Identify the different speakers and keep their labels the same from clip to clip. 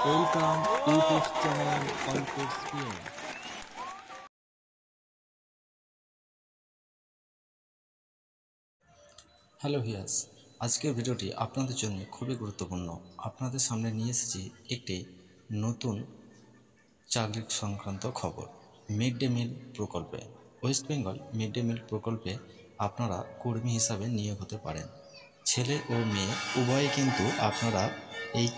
Speaker 1: Welcome YouTube channel Concourse PM.
Speaker 2: Hello viewers, আজকের ভিডিওটি আপনাদের জন্য খুবই গুরুত্বপূর্ণ। আপনাদের সামনে নিয়ে এসেছি একটি নতুন চাকরি সংক্রান্ত খবর। মিড ডে মিল প্রকল্পে, ওয়েস্ট বেঙ্গল মিড ডে মিল প্রকল্পে আপনারা কর্মী হিসাবে নিয়োগ হতে পারেন। ছেলে ও মেয়ে উভয়ে কিন্তু আপনারা এই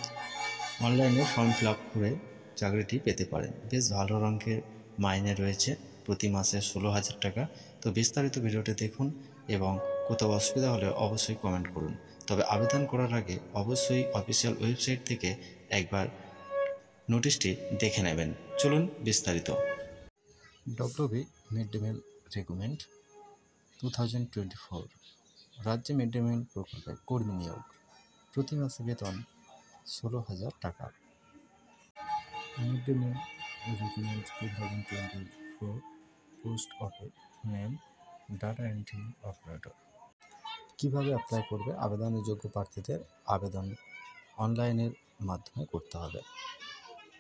Speaker 2: অনলাইনে ফর্ম ফিল আপ করে চাকরিটি পেতে পারেন। বেশ ভালো অঙ্কের মাইনে রয়েছে, প্রতি মাসে 16,000 টাকা। তো বিস্তারিত ভিডিওটি দেখুন এবং কোথাও অসুবিধা হলে অবশ্যই কমেন্ট করুন। তবে আবেদন করার আগে অবশ্যই অফিসিয়াল ওয়েবসাইট থেকে একবার নোটিশটি দেখে নেবেন। চলুন বিস্তারিত। WB mid day meal recruitment 2024 রাজ্যে মিড ডে মিল প্রকল্পে কর্মী নিয়োগ, প্রতি মাসে বেতন 16,000 টাকা। Mid day meal recruitment 2024 post office name data entry operator. কীভাবে অ্যাপ্লাই করবে? আবেদনের যোগ্য প্রার্থীদের আবেদন অনলাইনের মাধ্যমে করতে হবে।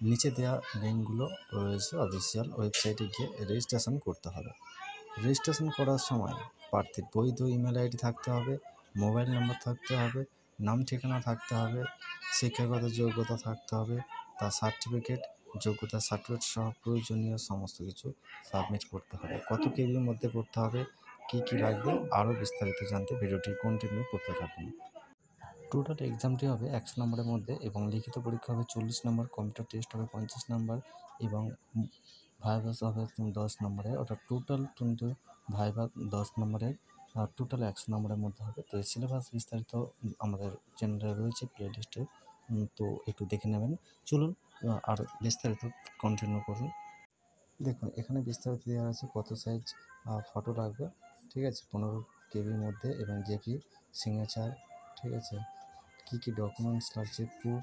Speaker 2: নিচে দেওয়া লিঙ্কগুলো রয়েছে, অফিসিয়াল ওয়েবসাইটে গিয়ে রেজিস্ট্রেশন করতে হবে। রেজিস্ট্রেশন করার সময় প্রার্থীর বৈধ ইমেল আইডি থাকতে হবে, মোবাইল নম্বর থাকতে হবে, নাম ঠিকানা থাকতে হবে, শিক্ষাগত যোগ্যতা থাকতে হবে, তার সার্টিফিকেট, যোগ্যতা সার্টিফিকেট সহ প্রয়োজনীয় সমস্ত কিছু সাবমিট করতে হবে। কত কেবির মধ্যে করতে হবে, কী কী লাগবে, আরও বিস্তারিত জানতে ভিডিওটি কন্টিনিউ করতে থাকুন। টোটাল এক্সামটি হবে 100 নম্বরের মধ্যে এবং লিখিত পরীক্ষা হবে 40 নম্বর, কম্পিউটার টেস্ট হবে 50 নম্বর এবং ভাইভা হবে 10 নম্বরের। ওটা টোটাল কিন্তু ভাইভা 10 নম্বরের, টোটাল 100 নম্বরের মধ্যে হবে। তো সিলেবাস বিস্তারিত আমাদের চ্যানেলে রয়েছে প্লে লিস্টে, তো একটু দেখে নেবেন। চলুন আর বিস্তারিত কন্টিনিউ করুন। দেখুন এখানে বিস্তারিত দেওয়া আছে কত সাইজ ফটো লাগবে, ঠিক আছে, 15 কেবির মধ্যে এবং জেপি সিগনেচার, ঠিক আছে। কী কী ডকুমেন্টস লাগছে, প্রুফ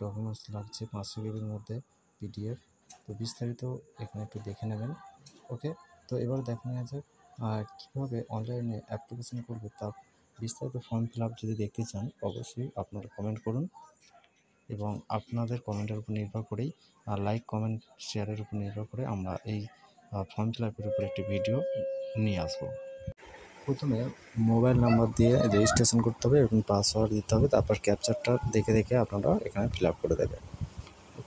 Speaker 2: ডকুমেন্টস লাগছে 500 কেবির মধ্যে পিডিএফ। তো বিস্তারিত এখানে একটু দেখে নেবেন। ওকে, তো এবার দেখা নেওয়া যাক কীভাবে অনলাইনে অ্যাপ্লিকেশন করবে। তার বিস্তারিত ফর্ম ফিল আপ যদি দেখতে চান অবশ্যই আপনারা কমেন্ট করুন এবং আপনাদের কমেন্টের উপর নির্ভর করেই লাইক কমেন্ট শেয়ারের উপর নির্ভর করে আমরা এই ফর্ম ফিল আপের উপর একটি ভিডিও নিয়ে আসবো। প্রথমে মোবাইল নাম্বার দিয়ে রেজিস্ট্রেশন করতে হবে এবং পাসওয়ার্ড দিতে হবে, তারপর ক্যাপচারটা দেখে দেখে আপনারা এখানে ফিল আপ করে দেবেন।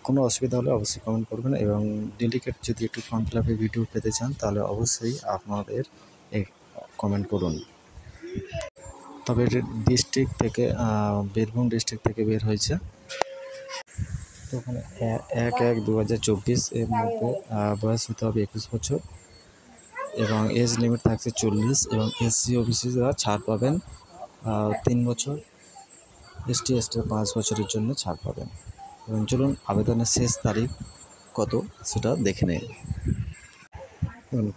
Speaker 2: কোনো অসুবিধা হলে অবশ্যই কমেন্ট করবেন এবং ডেডিকেট যদি একটু ফর্ম ফিল আপের ভিডিও পেতে চান তাহলে অবশ্যই আপনাদের কমেন্ট করুন। তবে ডিস্ট্রিক্ট থেকে বীরভূম ডিস্ট্রিক্ট থেকে বের হয়েছে। তো ওখানে 1/1/2024 এর মধ্যে বয়স হতে হবে 21 বছর এবং এজ লিমিট থাকছে 40 এবং এসসি ওবিসিরা ছাড় পাবেন 3 বছর, এসটি এসটির 5 বছরের জন্য ছাড় পাবেন। এবং চলুন আবেদনের শেষ তারিখ কত সেটা দেখে নেই।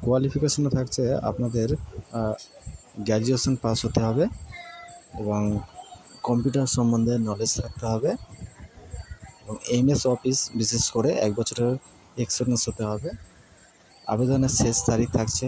Speaker 2: কোয়ালিফিকেশনে থাকছে আপনাদের গ্র্যাজুয়েশন পাস হতে হবে এবং কম্পিউটার সম্বন্ধে নলেজ থাকতে হবে এবং এমএস অফিস বিশেষ করে 1 বছরের এক্সপিরিয়েন্স হতে হবে। আবেদনের শেষ তারিখ থাকছে